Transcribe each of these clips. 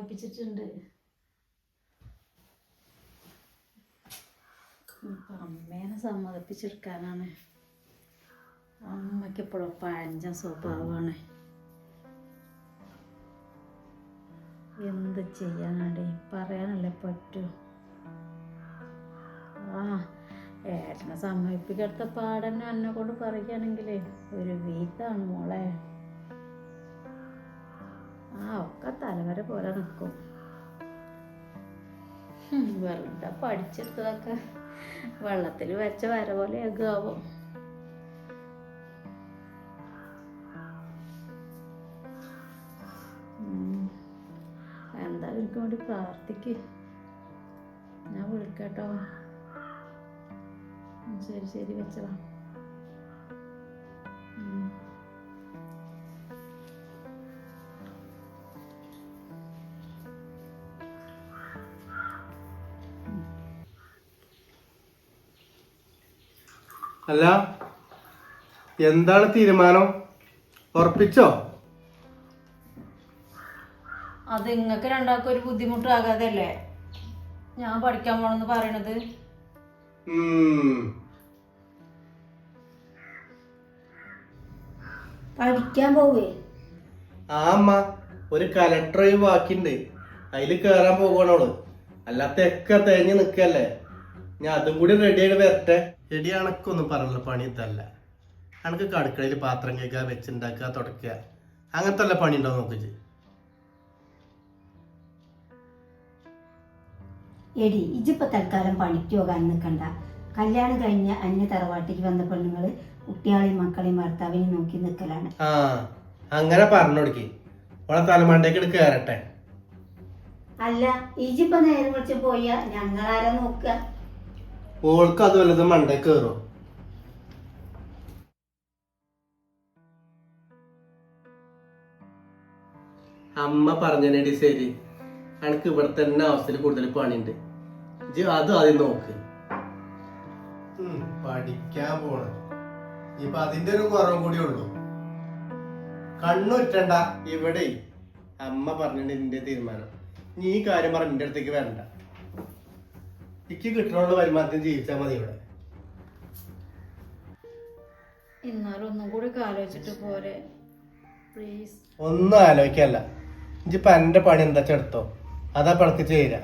സമ്മതിപ്പിച്ചിട്ടുണ്ട്. അമ്മേനെ സമ്മതിപ്പിച്ചെടുക്കാനാണ്. അമ്മയ്ക്ക് എപ്പോഴും പഴഞ്ച സ്വഭാവമാണ്. എന്ത് ചെയ്യാനാടേ, പറയാനല്ലേ പറ്റൂ. ഏട്ടനെ സമ്മതിപ്പിക്കടുത്ത പാടന്നെ എന്നെ കൊണ്ട് പറയുകയാണെങ്കിലേ ഒരു വീട്ടാണ് മോളെ. ഒക്കെ തലവരെ പോലെ നിൽക്കും. വെറുതെ പഠിച്ചെടുത്തതൊക്കെ വെള്ളത്തിൽ വെച്ച വര പോലെ ആകും. എന്തായാലും എനിക്ക് വേണ്ടി പ്രാർത്ഥിക്ക്. ഞാൻ വിളിക്കട്ടോ. ശരി ശരി, വെച്ചതാ. അല്ല, എന്താണ് തീരുമാനം? ഉറപ്പിച്ചോ? അത് നിങ്ങൾക്ക് രണ്ടാൾക്കും ഒരു ബുദ്ധിമുട്ടാകാതല്ലേ ഞാൻ പഠിക്കാൻ പോണെന്ന് പറയണത്. പഠിക്കാൻ പോവേ? ആ അമ്മ, ഒരു കലക്ടർ ബാക്കിണ്ട്, അതില് കേറാൻ പോകണോള്. അല്ലാത്ത ഒക്കെ തേഞ്ഞ് നിക്കല്ലേ. ഞാൻ അതും കൂടി റെഡി ആയിട്ട് വരട്ടെ. എടി, അണക്കൊന്നും പറഞ്ഞ പണി ഇതല്ല. അനക്ക് അടുക്കളയിൽ പാത്രം കേൾക്കുക, വെച്ചുണ്ടാക്കുക, തുടക്കുക, അങ്ങനത്തെ അല്ല പണി ഉണ്ടാവും നോക്കിച്ച്. എടി, ഇജിപ്പോ തൽക്കാലം പണിക്ക് പോകാൻ നിൽക്കണ്ട. കല്യാണം കഴിഞ്ഞ അന്യ തറവാട്ടിക്ക് വന്ന പെണ്ണുങ്ങള് കുട്ടികളെയും മക്കളെയും ഭർത്താവിനെയും നോക്കി നിൽക്കലാണ്. അങ്ങനെ പറഞ്ഞോടിക്ക്. ഓളെ തലമണ്ടേക്ക് കയറട്ടെ. അല്ല, ഇജിപ്പോ നേരം വിളിച്ച് പോയാ ഞങ്ങളാരാ നോക്കുക? ഓൾക്ക് അത് വല്ലതും മണ്ടേ കയറോ? അമ്മ പറഞ്ഞടി ശരി. അനക്ക് ഇവിടെ തന്നെ അവസ്ഥയിൽ കൂടുതൽ പണിയുണ്ട്. അത് ആദ്യം നോക്ക്. പഠിക്കാൻ പോണ ഇപ്പൊ അതിന്റെ ഒരു കുറവും കൂടി ഉള്ളു. കണ്ണുറ്റണ്ട. ഇവിടെ അമ്മ പറഞ്ഞിട്ട് നിന്റെ തീരുമാനം. നീ ഈ കാര്യം പറഞ്ഞ നിന്റെ അടുത്തേക്ക് വരണ്ട. എനിക്ക് കിട്ടണുള്ള വരുമാനത്തിന് ജീവിച്ചാൽ മതി ഇവിടെ. എന്നാലും ഒന്നും കൂടി ആലോചിച്ചിട്ട് പോരെ പ്ലീസ്. ഒന്നും ആലോചിക്കല്ല. ഇപ്പൊ എന്റെ പണി എന്താ ചെടുത്തോ, അതാ പണക്ക് ചേരാ.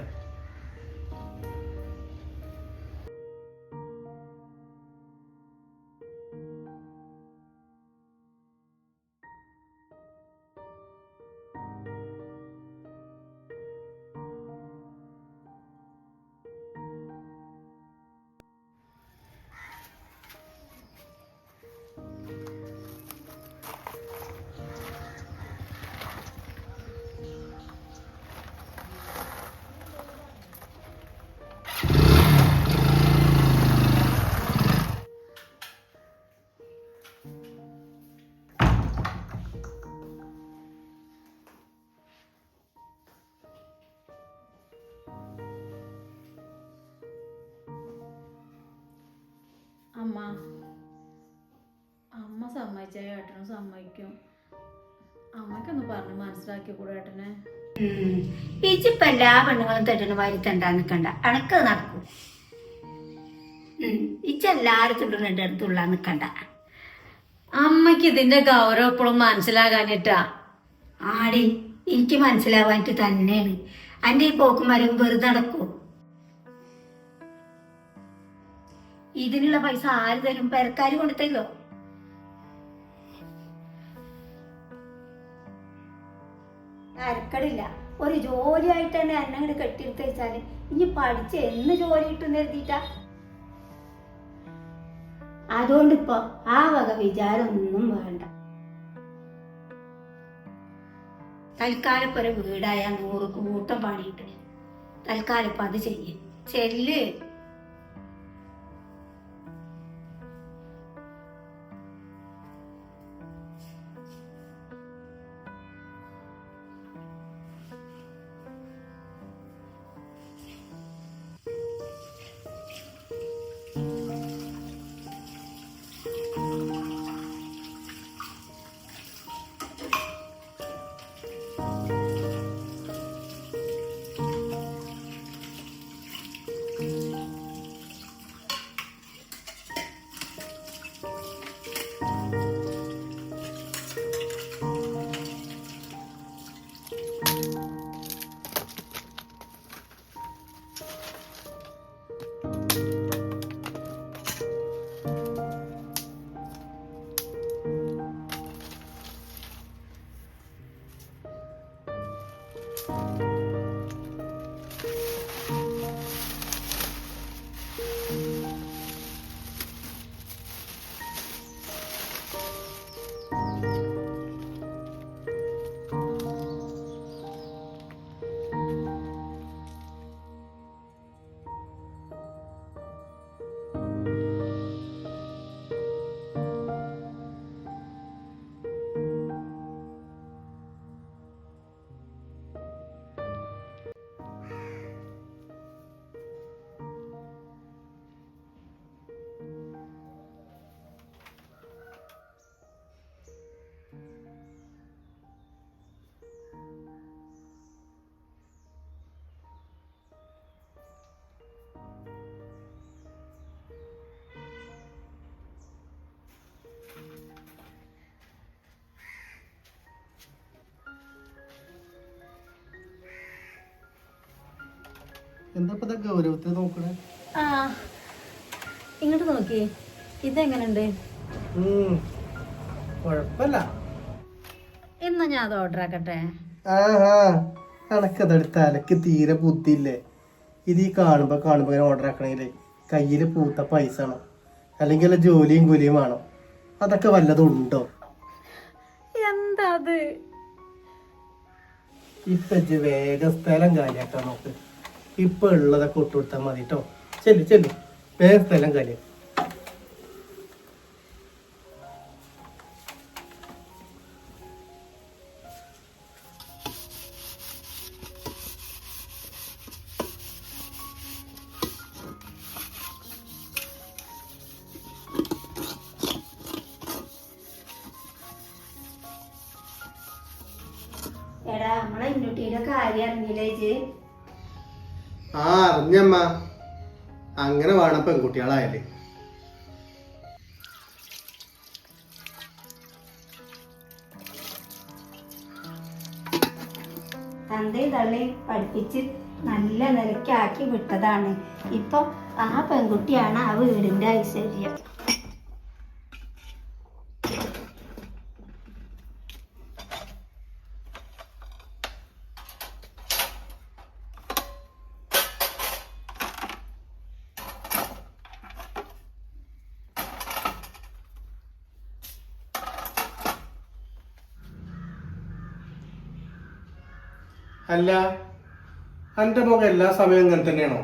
അമ്മ സമ്മതിച്ചാൽ ഏട്ടനും സമ്മതിക്കും. അമ്മയ്ക്കൊന്ന് പറഞ്ഞ് മനസ്സിലാക്കി കൂടെ ഏട്ടനെ. ഇജിപ്പോ എല്ലാ പെണ്ണുങ്ങളും തെറ്റണ വാരി തണ്ടാൻ നിക്കണ്ട. അണക്ക് നടക്കും. ഇച്ചെല്ലാരും തുള്ളുന്നുണ്ട് അടുത്തുള്ള നിക്കണ്ട. അമ്മയ്ക്ക് ഇതിന്റെ ഗൗരവം എപ്പോഴും മനസ്സിലാകാനിട്ടാ. ആടി, എനിക്ക് മനസ്സിലാവാനിട്ട് തന്നെയാണ്. അന്റെ ഈ പോക്കുമരം വെറുതെ നടക്കൂ. ഇതിനുള്ള പൈസ ആര് തരും? പെരക്കാര് കൊണ്ടുത്തല്ലോ. തരക്കടില്ല. ഒരു ജോലിയായിട്ട് തന്നെ എന്നെ അങ്ങോട്ട് കെട്ടിയെടുത്ത് വെച്ചാല് ഇനി പഠിച്ച് എന്ന് ജോലി കിട്ടുന്ന എഴുതിയിട്ടാ. അതുകൊണ്ടിപ്പോ ആ വക വിചാരമൊന്നും വേണ്ട. തൽക്കാലം ഇപ്പൊ ഒരു വീടായ 100 കൂട്ടം പണിയിട്ട് തൽക്കാലം ഇപ്പൊ അത് ചെയ്യേ ചെല്ല്. എന്താ ഇപ്പൊ ഗൗരവത്തിൽ നോക്കണേ? ആ ഇങ്ങോട്ട് നോക്കി, ഇതെങ്ങനുണ്ട്? കൊഴപ്പല്ല. എന്നാ ഞാൻ അത് ഓർഡർ ആക്കട്ടെ. ആഹാ, കണക്കതെടുത്ത അലക്ക് തീരെ ബുദ്ധിയില്ലേ? ഇത് ഈ കാണുമ്പോ ഇങ്ങനെ ഓർഡർ ആക്കണെങ്കിലേ കയ്യിൽ പൂത്ത പൈസ ആണോ, അല്ലെങ്കിൽ ജോലിയും കൂലിയും വേണോ? അതൊക്കെ വല്ലതും ഉണ്ടോ? എന്താ അത്? ഇപ്പൊ വേഗം സ്ഥലം കാര്യാക്കാൻ നോക്ക്. ഇപ്പൊ ഉള്ളതൊക്കെ ഒട്ടുകൊടുത്താൽ മതി കേട്ടോ. ചെല്ലു വേഗം സ്ഥലം കാര്യം. എടാ നമ്മളെ ഇന്നുട്ടിയുടെ കാര്യം അറിഞ്ഞില്ലേ ഇജ്ജ്? ആ അറിഞ്ഞമ്മ, അങ്ങനെ വേണം പെൺകുട്ടികളായാലേ. തന്തയും തള്ളയും പഠിപ്പിച്ച് നല്ല നിലയ്ക്കാക്കി വിട്ടതാണ്. ഇപ്പൊ ആ പെൺകുട്ടിയാണ് ആ വീടിന്റെ ഐശ്വര്യം. അല്ല, എന്റെ മുഖം എല്ലാ സമയവും ഇങ്ങനെ തന്നെയാണോ?